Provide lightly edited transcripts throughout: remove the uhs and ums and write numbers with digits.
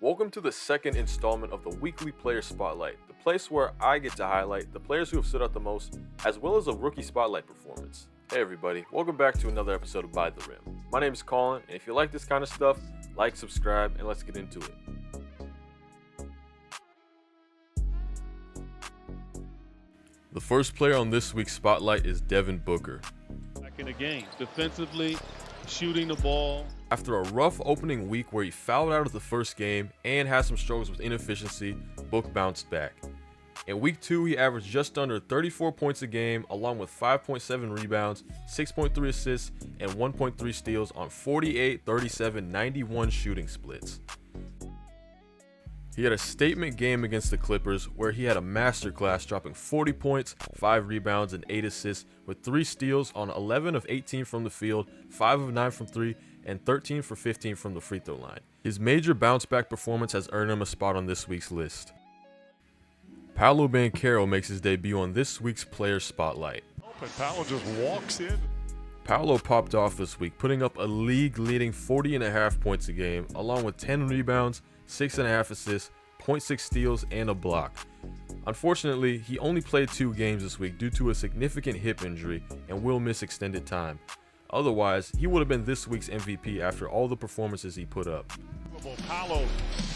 Welcome to the second installment of the weekly player spotlight, the place where I get to highlight the players who have stood out the most, as well as a rookie spotlight performance. Hey everybody, welcome back to another episode of By the Rim. My name is Colin, and if you like this kind of stuff, like, subscribe, and let's get into it. The first player on this week's spotlight is Devin Booker. Back in the game, defensively, shooting the ball. After a rough opening week where he fouled out of the first game and had some struggles with inefficiency, Book bounced back. In week 2, he averaged just under 34 points a game, along with 5.7 rebounds, 6.3 assists, and 1.3 steals on 48, 37, 91 shooting splits. He had a statement game against the Clippers where he had a masterclass, dropping 40 points, 5 rebounds, and 8 assists with 3 steals on 11 of 18 from the field, 5 of 9 from 3, and 13 for 15 from the free throw line. His major bounce back performance has earned him a spot on this week's list. Paolo Banchero makes his debut on this week's player spotlight. Paolo just walks in. Paolo popped off this week, putting up a league-leading 40.5 points a game, along with 10 rebounds, 6.5 assists, 0.6 steals, and a block. Unfortunately, he only played 2 games this week due to a significant hip injury and will miss extended time. Otherwise, he would have been this week's MVP after all the performances he put up. Paolo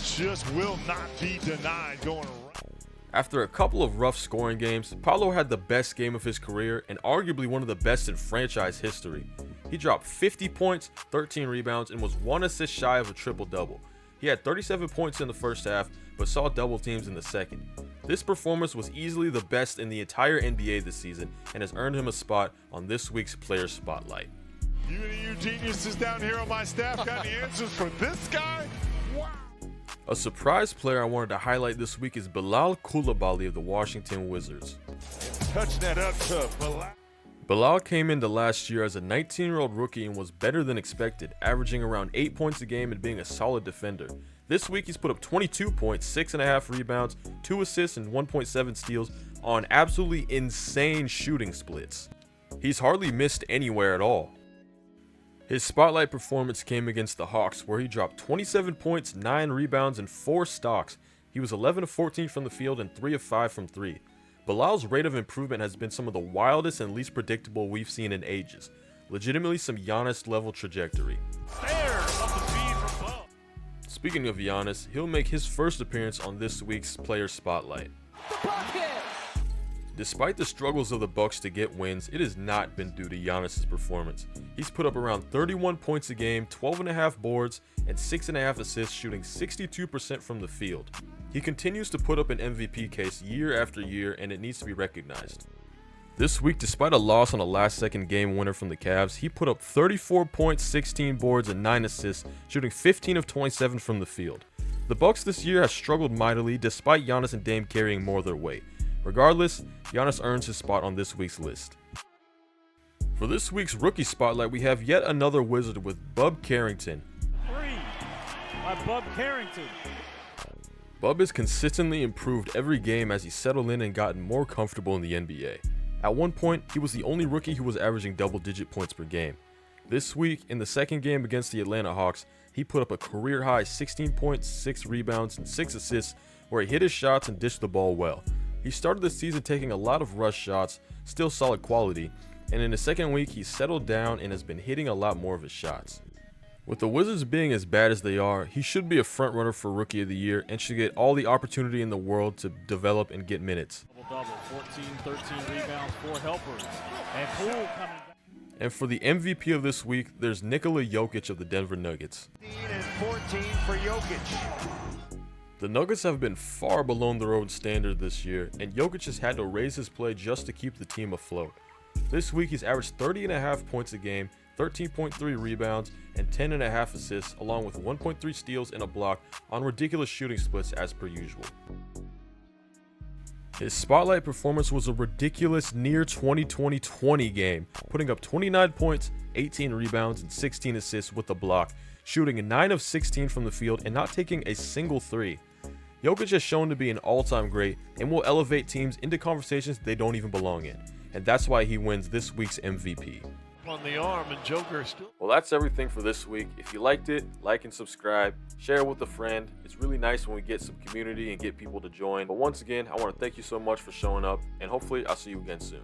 just will not be denied going around. After a couple of rough scoring games, Paolo had the best game of his career and arguably one of the best in franchise history. He dropped 50 points, 13 rebounds, and was 1 assist shy of a triple-double. He had 37 points in the first half, but saw double teams in the second. This performance was easily the best in the entire NBA this season and has earned him a spot on this week's player spotlight. You geniuses down here on my staff got the answers for this guy? Wow. A surprise player I wanted to highlight this week is Bilal Coulibaly of the Washington Wizards. Touch that up to Bilal. Bilal came into last year as a 19-year-old rookie and was better than expected, averaging around 8 points a game and being a solid defender. This week he's put up 22 points, 6.5 rebounds, 2 assists, and 1.7 steals on absolutely insane shooting splits. He's hardly missed anywhere at all. His spotlight performance came against the Hawks, where he dropped 27 points, 9 rebounds, and 4 stocks. He was 11 of 14 from the field and 3 of 5 from 3. Bilal's rate of improvement has been some of the wildest and least predictable we've seen in ages. Legitimately some Giannis-level trajectory. Speaking of Giannis, he'll make his first appearance on this week's player spotlight. Despite the struggles of the Bucks to get wins, it has not been due to Giannis' performance. He's put up around 31 points a game, 12.5 boards, and 6.5 assists, shooting 62% from the field. He continues to put up an MVP case year after year, and it needs to be recognized. This week, despite a loss on a last-second game winner from the Cavs, he put up 34 points, 16 boards, and 9 assists, shooting 15 of 27 from the field. The Bucks this year have struggled mightily, despite Giannis and Dame carrying more of their weight. Regardless, Giannis earns his spot on this week's list. For this week's rookie spotlight, we have yet another Wizard with Bub Carrington. 3 by Bub Carrington. Bub has consistently improved every game as he settled in and gotten more comfortable in the NBA. At one point, he was the only rookie who was averaging double-digit points per game. This week, in the second game against the Atlanta Hawks, he put up a career-high 16 points, 6 rebounds, and 6 assists, where he hit his shots and dished the ball well. He started the season taking a lot of rush shots, still solid quality, and in the second week he settled down and has been hitting a lot more of his shots. With the Wizards being as bad as they are, he should be a frontrunner for Rookie of the Year and should get all the opportunity in the world to develop and get minutes. Double, 14, 13 rebounds, 4 helpers, and Poole coming back. And for the MVP of this week, there's Nikola Jokic of the Denver Nuggets. 15 and 14 for Jokic. The Nuggets have been far below their own standard this year, and Jokic has had to raise his play just to keep the team afloat. This week he's averaged 30.5 points a game, 13.3 rebounds, and 10.5 assists, along with 1.3 steals and a block on ridiculous shooting splits as per usual. His spotlight performance was a ridiculous near 20-20-20 game, putting up 29 points, 18 rebounds, and 16 assists with a block, shooting 9 of 16 from the field and not taking a single 3. Jokic has shown to be an all-time great and will elevate teams into conversations they don't even belong in, and that's why he wins this week's MVP. on the arm, and Joker still. Well, that's everything for this week. If you liked it, like and subscribe, share it with a friend. It's really nice when we get some community and get people to join. But once again, I want to thank you so much for showing up, and hopefully I'll see you again soon.